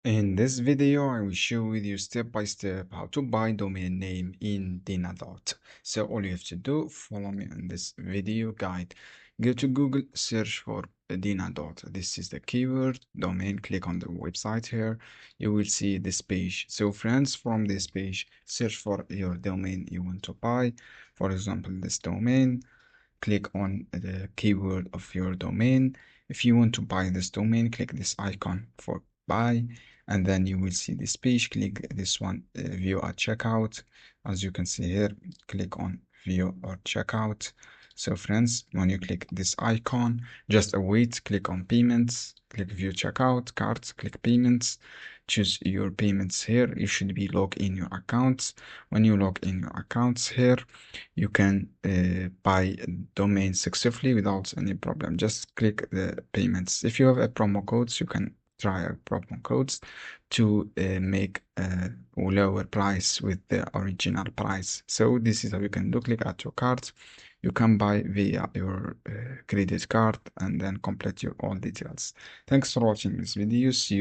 In this video, I will show with you step by step how to buy domain name in Dynadot. So all you have to do, follow me in this video guide. Go to Google, search for Dynadot. This is the keyword domain. Click on the website here. You will see this page. So friends, from this page, search for your domain you want to buy. For example, this domain. Click on the keyword of your domain. If you want to buy this domain, click this icon for buy, and then you will see this page. Click this one, view at checkout. As you can see here, click on view or checkout. So friends, when you click this icon, just await, click on payments, click view checkout, cards, click payments, choose your payments here. You should be logged in your accounts. When you log in your accounts here, you can buy domain successfully without any problem. Just click the payments. If you have a promo codes, you can try a promo codes to make a lower price with the original price. So this is how you can do. Click at your card. You can buy via your credit card and then complete your all details. Thanks for watching this video. See you